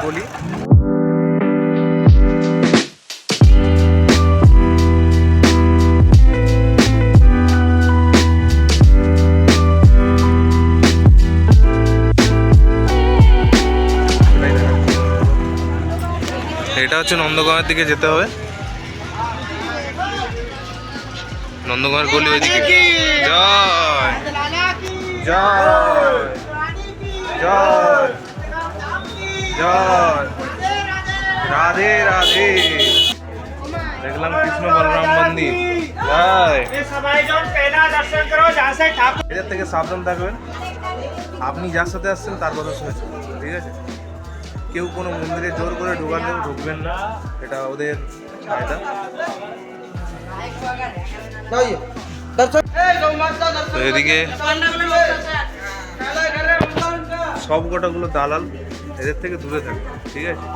গলি। এটা হচ্ছে নন্দগাঁওয়ের দিকে যেতে হবে, নন্দগাঁওয়ের গলি ওইদিকে। জয় জয় জয় জয় রাধে রাধে। দেখলাম কৃষ্ণ বলরাম মন্দির। জয়। এদের থেকে সাবধান থাকবেন, আপনি যার সাথে আসছেন তার কথা শুনেছেন, ঠিক আছে? কেউ কোনো মন্দিরে জোর করে ঢুকবেন না, এটা ওদের ফায়দা। তো এদিকে সব গোটাগুলো দালাল, এদের থেকে দূরে থাকবে, ঠিক আছে?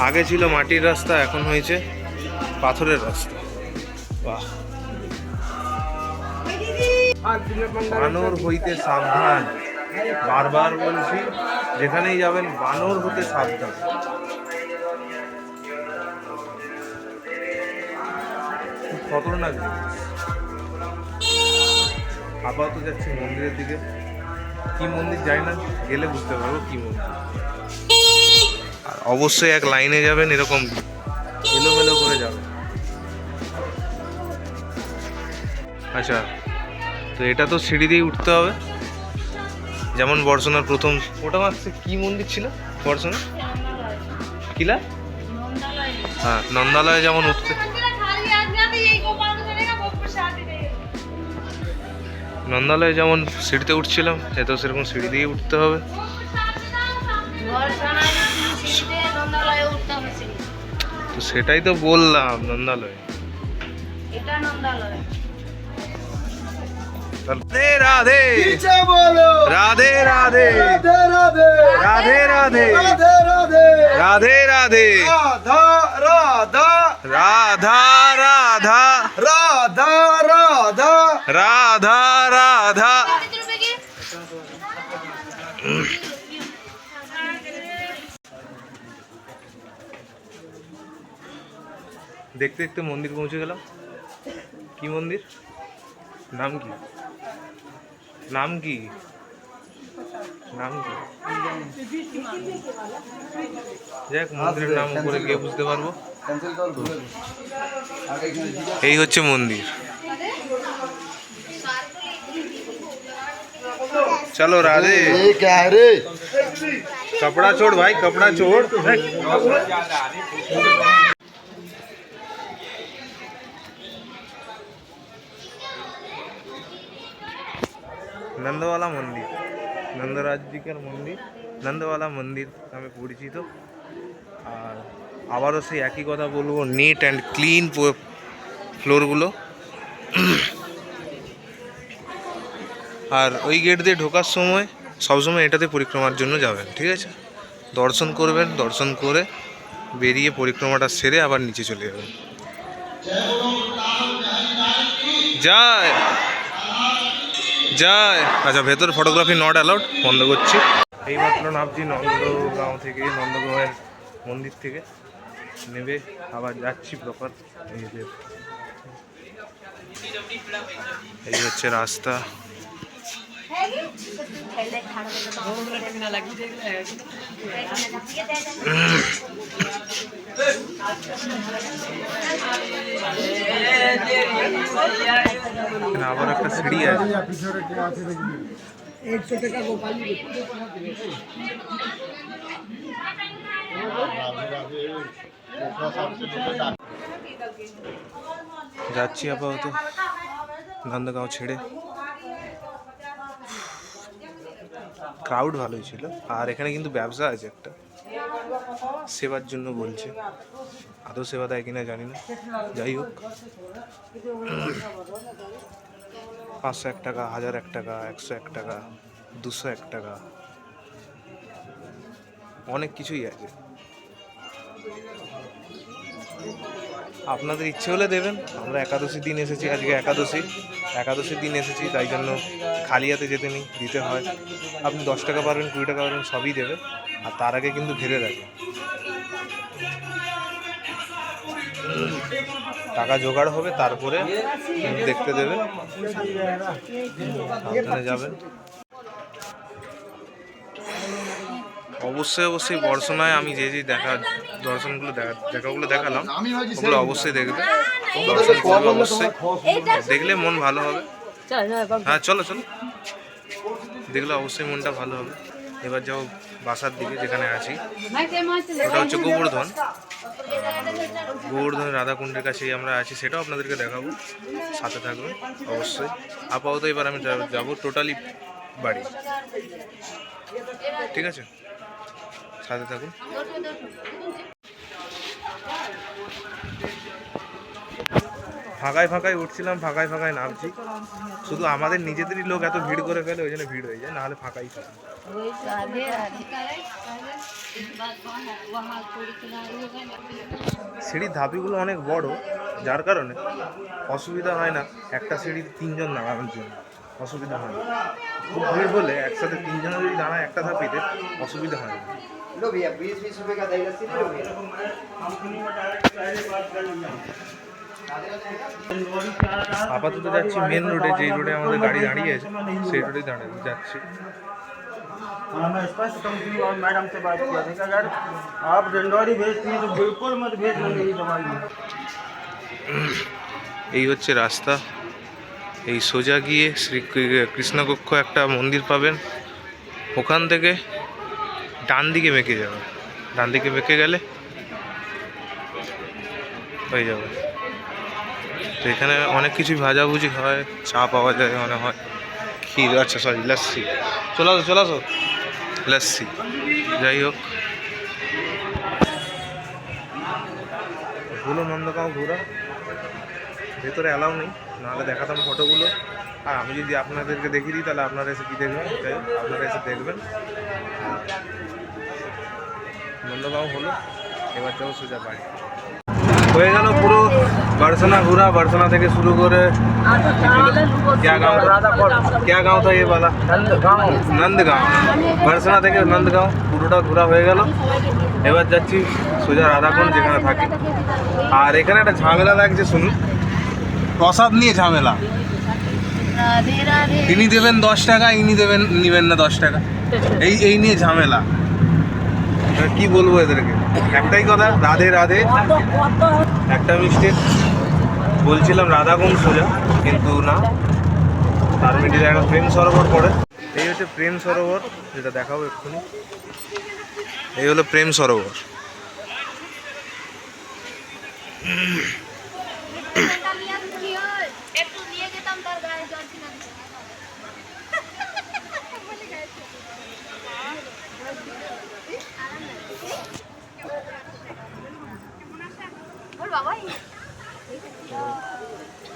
আগে ছিল মাটির রাস্তা, এখন হয়েছে পাথরের রাস্তা। বাহ। বানর হইতে সাবধান, বারবার বলছি, যেখানেই যাবেন বানর হতে সাবধান। খুব খতরনাক জিনিস। আপাতত যাচ্ছি মন্দিরের দিকে। কি মন্দির যাই না, গেলে বুঝতে পারবো কি মন্দির। আর অবশ্যই এক লাইনে যাবেন, এরকম এলোমেলো করে যাবেন। আচ্ছা, তো এটা তো সিঁড়ি দিয়ে উঠতে হবে, যেমন বর্ষণার প্রথম। ওটা মাসে কি মন্দির ছিল বর্ষণা? কিলা? হ্যাঁ, নন্দালয়ে যেমন উঠতে, নন্দালয়ে যেমন সিঁড়িতে উঠছিলাম, এতেও সেরকম সিঁড়ি দিয়ে উঠতে হবে। তো সেটাই তো বললাম, নন্দালয়। রাধে রাধে রাধে রাধে রাধে রাধে রাধে রাধে রাধা রাধা রাধা রাধা রাধা রাধা রাধা রাধা। দেখতে দেখতে মন্দির পৌঁছে গেলাম। কি মন্দির? নাম কি? নাম কি? নাম কি? যাক, মন্দিরের নাম উপরে গিয়ে বুঝতে পারবো। এই হচ্ছে মন্দির। चलो राधे। क्या है रे? कपड़ा छोड़ भाई, कपड़ा छोड़। नंदवाला मंदिर, नंदराज जी का मंदिर, नंदवाला मंदिर नामे परिचित। আর আবারও সেই একই কথা বলবো, নিট অ্যান্ড ক্লিন ফ্লোরগুলো। আর ওই গেট দিয়ে ঢোকার সময় সবসময় এটাতে পরিক্রমার জন্য যাবেন, ঠিক আছে? দর্শন করবেন, দর্শন করে বেরিয়ে পরিক্রমাটা সেরে আবার নিচে চলে যাবেন। জয় জয়। আচ্ছা, ভেতর ফটোগ্রাফি নট অ্যালাউড, বন্ধ করছি। এইমাত্র নামছি নন্দগাঁও থেকে, নন্দগাঁওয়ের মন্দির থেকে নেবে আবার যাচ্ছি প্রপার। এই হচ্ছে রাস্তা। আবার একটা সিঁড়ি আছে। যাচ্ছি আপাতত নন্দগাঁও ছেড়ে। ক্রাউড ভালোই ছিল, আর এখানে কিন্তু ব্যবসা আছে একটা, সেবার জন্য বলছে। আদৌ সেবা দেয় কিনা জানি না, যাই হোক। 501 টাকা, 1001 টাকা, 101 টাকা, 201 টাকা, অনেক কিছুই আছে। আপনাদের ইচ্ছে হলে দেবেন। আমরা একাদশীর দিন এসেছি, আজকে একাদশীর দিন এসেছি, তাই জন্য খালি হাতে যেতে নেই, দিতে হয়। আপনি 10 টাকা পারবেন, 20 টাকা পারবেন, সবই দেবে। আর তার আগে কিন্তু ঘিরে রাখবেন, টাকা জোগাড় হবে তারপরে দেখতে দেবে, সাবধানে যাবেন। অবশ্যই বর্ষনায় আমি যে দেখাগুলো দেখালাম ওগুলো অবশ্যই দেখবে, দর্শন করবে অবশ্যই। দেখলে মন ভালো হবে। হ্যাঁ চলো, দেখলে অবশ্যই মনটা ভালো হবে। এবার যাও বাসার দিকে, যেখানে আছি ওটা হচ্ছে গোবর্ধন রাধাকুণ্ডের কাছেই আমরা আছি, সেটাও আপনাদেরকে দেখাবো, সাথে থাকবে অবশ্যই। আপাতত এবার আমি যাবো টোটালি বাড়ি, ঠিক আছে, সাথে থাকুন। ফাঁকায় উঠছিলাম, ফাঁকায় নামছি, শুধু আমাদের নিজেদেরই লোক এত ভিড় করে ফেলে, ওই জন্য ভিড় হয়ে যায়, নাহলে ফাঁকাই থাকে। সিঁড়ির ধাপিগুলো অনেক বড়, যার কারণে অসুবিধা হয় না একটা সিঁড়িতে 3 জন দাঁড়ানোর জন্য, অসুবিধা হয় না। খুব ভিড় হলে একসাথে 3 জন যদি দাঁড়ায় একটা ধাপিতে, অসুবিধা হয় না। আপাতত যাচ্ছি মেন রোডে, যেই রোডে আমাদের গাড়ি দাঁড়িয়ে আছে সেই রোডেই যাচ্ছি। मैं स्पष्ट कंपनी और मैडम से बात किया था कि अगर आप रेंडोरी भेजती हैं तो बिल्कुल मत भेजना मेरी दवाई। এই হচ্ছে রাস্তা, এই সোজা গিয়ে শ্রী কৃষ্ণকক্ষ একটা মন্দির পাবেন, ওখান থেকে ডান দিকে বেঁকে যাবে, ডান দিকে বেঁকে গেলে হয়ে যাবে। তো এখানে অনেক কিছুই ভাজাভুজি হয়, চা পাওয়া যায়, মনে হয় ক্ষীর, আচ্ছা সরি লস্যি, চলে আসো লস্যি। যাই হোক, হলো নন্দগাঁও ঘোরা, ভেতরে অ্যালাউ নেই, নাহলে দেখাতাম ফটোগুলো। আর আমি যদি আপনাদেরকে দেখিয়ে দিই তাহলে আপনারা এসে কী দেখবেন, যাই হোক আপনারা এসে দেখবেন। নন্দগাঁও হলো, এবার যাবো সোজা বাড়ি। হয়ে গেল পুরো बरसना घूरा, बरसना থেকে শুরু করে क्या गाँव था ये वाला, नंदगांव। बरसना থেকে नंदगांव পুরোটা ঘোরা হয়ে গেল। এবার যাচ্ছি সোজা রাধাকুণ্ড, যেখানে থাকি। আর এখানে একটা ঝামেলা লাগছে, শুনুন, প্রসাদ নিয়ে ঝামেলা। তিনি দেবেন 10 টাকা, ইনি নিবেন না 10 টাকা, এই নিয়ে ঝামেলা। কি বলবো এদেরকে, একটাই কথা, রাধে রাধে। একটা মিস্টেক, বলছিলাম রাধাকুণ্ড সোজা, কিন্তু না, তার মিডিলে একটা প্রেম সরোবর পড়ে। এই হচ্ছে প্রেম সরোবর, যেটা দেখাবো এক্ষুনি। এই হলো প্রেম সরোবর।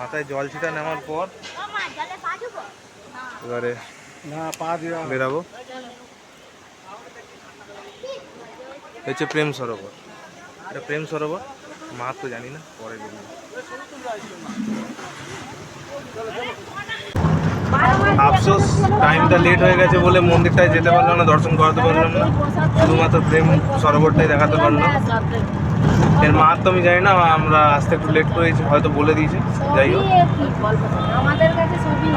মাথায় জল ছিটা নেওয়ার পর এবারে বেরাবো। হচ্ছে প্রেম সরোবর, এটা প্রেম সরোবর, মাছ তো জানি না, পরে বেরিয়ে। আফসোস টাইমটা লেট হয়ে গেছে বলে মন্দিরটায় যেতে পারলাম না, দর্শন করাতে পারলাম না, শুধুমাত্র প্রেম সরোবরটাই দেখাতে পারলাম। এর মাহাত্ম আমি জানি না, আমরা আসতে একটু লেট করেছি, হয়তো বলে দিয়েছে। যাই হোক,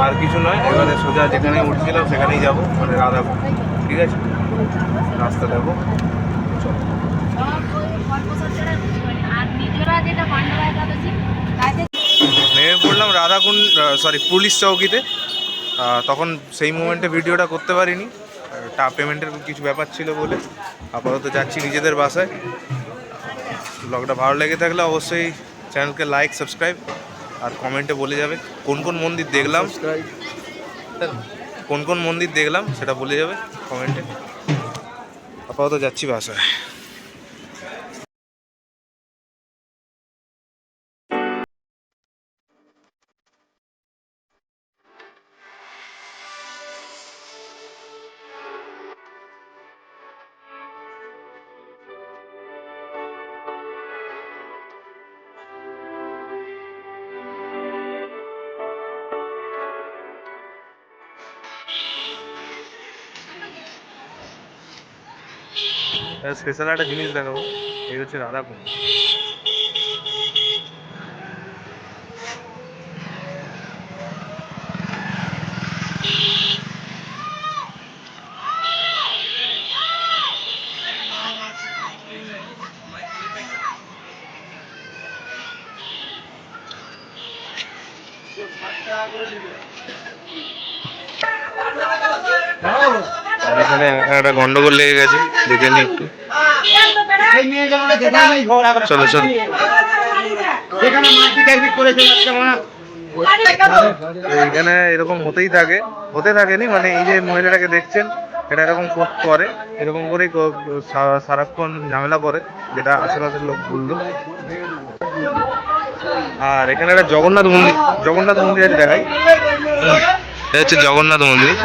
আর কিছু নয়, এবারে সোজা যেখানে উঠছিলাম সেখানেই যাবো, মানে রাধাকুণ্ড। ঠিক আছে, রাস্তা দেবো। নেমে পড়লাম রাধাকুণ্ড, পুলিশ চৌকিতে। তখন সেই মোমেন্টে ভিডিওটা করতে পারিনি, পেমেন্টের কিছু ব্যাপার ছিল বলে। আপাতত যাচ্ছি নিজেদের বাসায়। ব্লগটা ভালো লেগে থাকলে অবশ্যই চ্যানেলকে লাইক, সাবস্ক্রাইব আর কমেন্টে বলে যাবে কোন মন্দির দেখলাম, সেটা বলে যাবে কমেন্টে। আপাতত যাচ্ছি বাসায়। স্পেশাল একটা জিনিস দেখাবো, এই হচ্ছে রাধাকুণ্ড। আর এখানে একটা গন্ডগোল লেগে গেছে, দেখে নি একটু। চলো চলো। এইখানে এরকম হতে থাকেনি, মানে এই যে মহিলাটাকে দেখছেন এটা এরকম করে, এরকম করেই সারাক্ষণ ঝামেলা করে, যেটা আশেপাশের লোক বললো। আর এখানে একটা জগন্নাথ মন্দির আছে, দেখাই। এটা হচ্ছে জগন্নাথ মন্দির।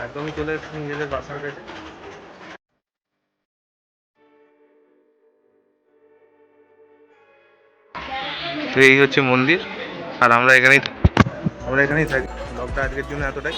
একদমই চলে এসেছি নিজেদের বাসার কাছে। তো এই হচ্ছে মন্দির, আর আমরা এখানেই থাকি। ব্লগটা আজকের জন্য এতটাই।